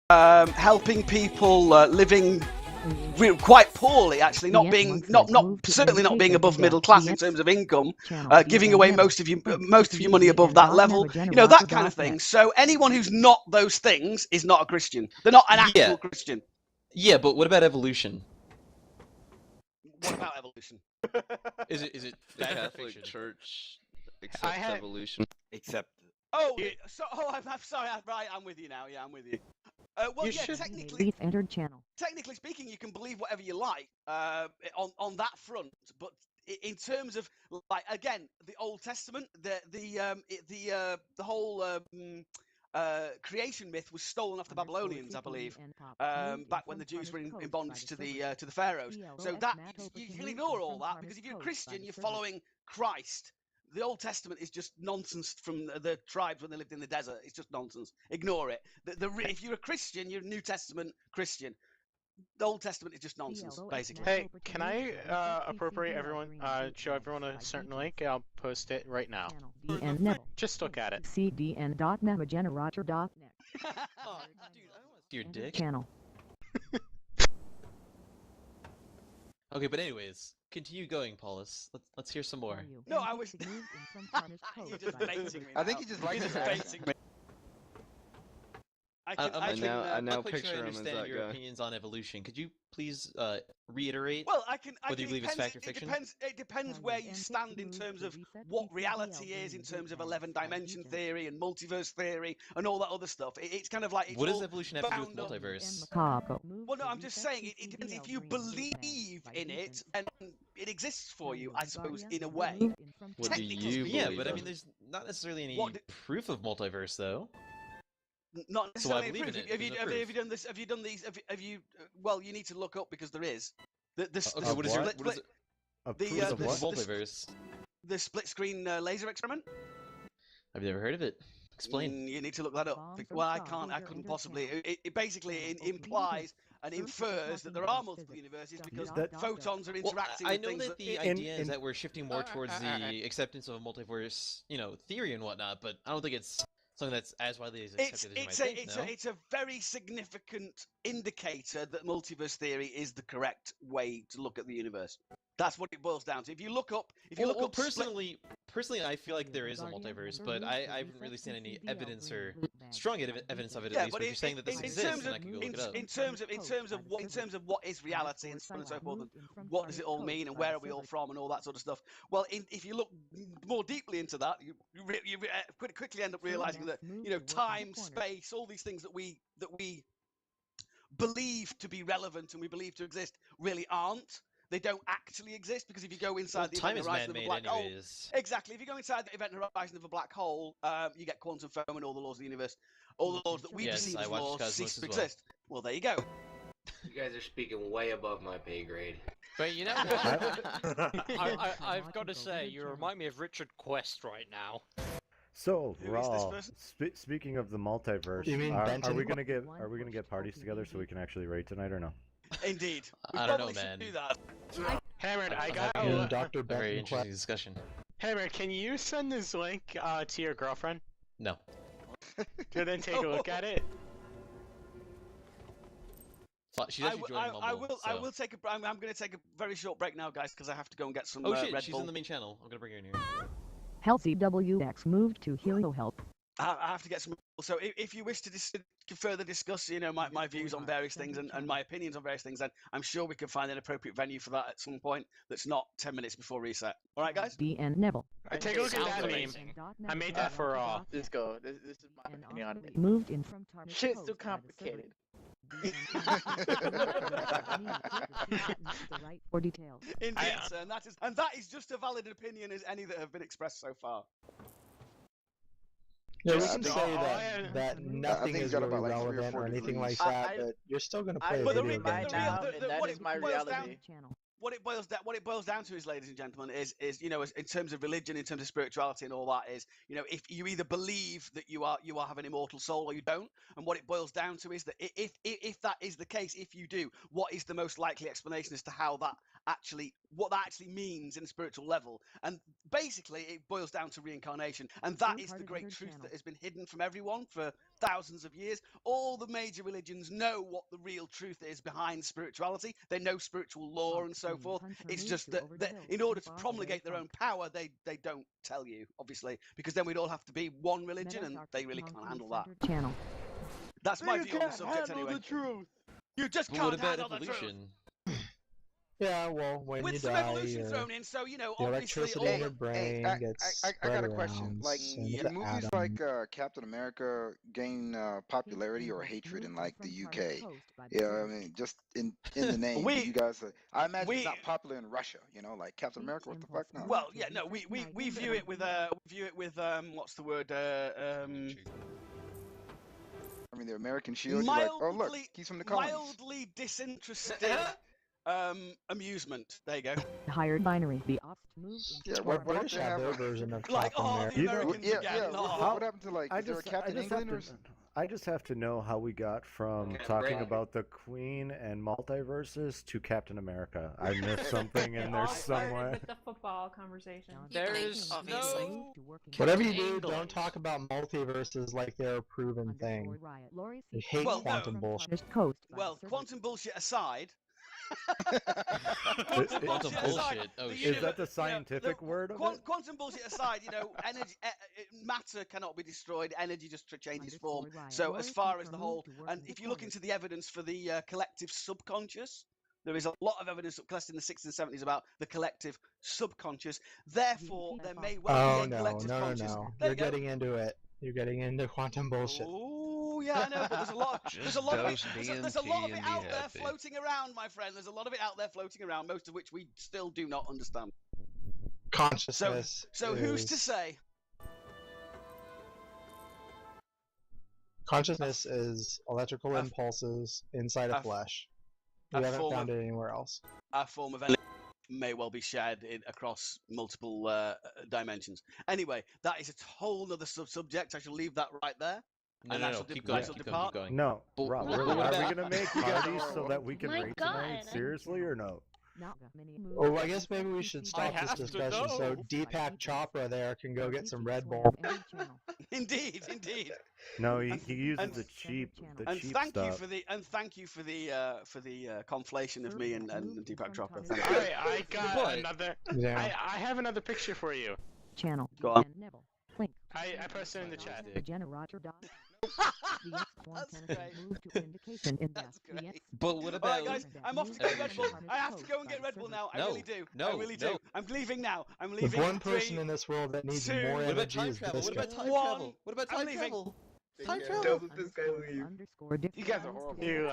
helping people living quite poorly, actually, certainly not being above middle class in terms of income, giving away most of your money above that level, that kind of thing. So anyone who's not those things is not a Christian. They're not an actual Christian. Yeah, but what about evolution? What about evolution? Is it Catholic Church accepts evolution? Except. I'm sorry. Right, I'm with you now. Yeah, I'm with you. Technically speaking, you can believe whatever you like on that front, but in terms of, like, again, the Old Testament, the whole creation myth was stolen off the Babylonians, I believe, back when the Jews were in bondage to the pharaohs. So that you can ignore all that, because if you're a Christian, you're following Christ. The Old Testament is just nonsense from the tribes when they lived in the desert. It's just nonsense. Ignore it. If you're a Christian, you're a New Testament Christian. The Old Testament is just nonsense, basically. Hey, can I appropriate everyone, show everyone a certain link? I'll post it right now. Just look at it. cdn.navagenerator.net. Oh, dude, I don't want to see your dick. Channel. Okay, but anyways, continue going, Paulus. Let's hear some more. No, I was. I think he just likes it. I now quite picture sure I him as understand that your guy. opinions on evolution. Could you please reiterate? Well, whether you believe it's fact or fiction? It depends where you stand in terms of what reality is, in terms of 11 dimension theory and multiverse theory and all that other stuff. It's kind of like. What does evolution have to do with multiverse? Well, no, I'm just saying it depends. If you believe in it, and it exists for you, I suppose, in a way. What do you believe? Yeah, but I mean, there's not necessarily any proof of multiverse, though. Not necessarily proof. Have you done this? Have you done these? Have you? Well, you need to look up, because there is. What is it? Multiverse. The split screen laser experiment. I've never heard of it. Explain. You need to look that up. Well, I couldn't possibly. It basically implies and infers that there are multiple universes, because photons are interacting. I with know things that the idea is that we're shifting more towards the acceptance of a multiverse, theory and whatnot, but I don't think it's something that's as widely accepted as you might think. It's a very significant indicator that multiverse theory is the correct way to look at the universe. That's what it boils down to. If you look up, personally, I feel like there is a multiverse, but I haven't really seen any evidence or strong evidence of it. At least, but if you're saying that this exists, then I can go look it up. In terms of what is reality and so on and so forth, and what does it all mean, and where are we all from, and all that sort of stuff. Well, if you look more deeply into that, you quickly end up realizing that time, space, all these things that we believe to be relevant and we believe to exist really aren't. They don't actually exist, because if you go inside the event horizon of a black hole, exactly. If you go inside the event horizon of a black hole, you get quantum foam and all the laws of the universe, all the laws that we perceive as laws cease to exist. Well, there you go. You guys are speaking way above my pay grade. But you know what? I've got to say, you remind me of Richard Quest right now. So, Raw, speaking of the multiverse, are we gonna get parties together so we can actually raid tonight, or no? Indeed. I don't know, man. Do that. Hammered, I got Dr. Very interesting discussion. Hammered, can you send this link to your girlfriend? No. Then take a look at it. She's actually joining Mumble, I will take I'm going to take a very short break now, guys, because I have to go and get some shit, Red she's Bull. in the main channel. I'm gonna bring her in here. Healthy WX moved to Helio Health. I have to get some. So if you wish to further discuss, my views on various things and my opinions on various things, then I'm sure we can find an appropriate venue for that at some point. That's not 10 minutes before reset. All right, guys. And Neville. Take a look at that meme. I made that for Raw. Let's go. This is my opinion on it. Moved in from Tarnished. Shit's too complicated. For details. Indeed, sir, and that is just a valid opinion as any that have been expressed so far. Yeah, we can say that nothing is really relevant or anything like that, but you're still going to play a video game. That is my reality. What it boils down to is, ladies and gentlemen, is in terms of religion, in terms of spirituality and all that, is if you either believe that you have an immortal soul or you don't, and what it boils down to is that if that is the case, if you do, what is the most likely explanation as to how what that actually means in a spiritual level? And basically, it boils down to reincarnation, and that is the great truth that has been hidden from everyone for thousands of years. All the major religions know what the real truth is behind spirituality. They know spiritual law and so forth. It's just that in order to promulgate their own power, they don't tell you, obviously, because then we'd all have to be one religion, and they really can't handle that. That's my view on the subject, anyway. The truth. You just But what can't about handle the truth. evolution? Yeah, well, when With you some die, evolution thrown in, so, you know, the obviously electricity in your brain gets I spread got a question. around, Like, and in the movies atom- like Captain America gain popularity or hatred in like the UK. Yeah, I mean, just in the name, you guys. I imagine it's not popular in Russia. You know, like Captain America. What the fuck? No. Well, yeah, no, we view it with what's the word? I mean, the American shield. You're like, oh look, he's from the colonies. Mildly disinterested amusement. There you go. Hired binary. The ops moved into Yeah, what British have their version of like, Captain America. the Americans again. What happened to like? Is there a Captain England or? I just have to know how we got from talking about the Queen and multiverses to Captain America. I missed something in there somewhere. With the football conversation. There's no. Whatever you do, don't talk about multiverses like they're a proven thing. I hate quantum bullshit. Well, quantum bullshit aside. Quantum bullshit. Oh shit. Is that the scientific word of it? Quantum bullshit aside, you know, energy, matter cannot be destroyed. Energy just changes form. So as far as the whole, and if you look into the evidence for the collective subconscious, there is a lot of evidence collected in the 60s and 70s about the collective subconscious. Therefore, there may well be a collective conscious. No. You're getting into it. You're getting into quantum bullshit. Oh yeah, I know, but there's a lot of it out there floating around, my friend. There's a lot of it out there floating around, most of which we still do not understand. Consciousness. So who's to say? Consciousness is electrical impulses inside a flesh. We haven't found it anywhere else. A form of energy may well be shared across multiple dimensions. Anyway, that is a whole other subject. I shall leave that right there. No, keep going. No, Rob, really, are we going to make parties so that we can rate tonight? Seriously or no? Oh, I guess maybe we should stop this discussion so Deepak Chopra there can go get some Red Bull. Indeed. No, he uses the cheap thank stuff. you for the conflation of me and Deepak Chopra. I got another. I have another picture for you. Channel. Go on. Link. I posted in the chat. That's great. But what about? Alright, guys, I'm off to get Red Bull. I have to go and get Red Bull now. I really do. I really do. I'm leaving now. I'm leaving. There's one person in this world that needs more energy is this guy. What about time travel? Time travel. Doesn't this guy leave? You guys are horrible. You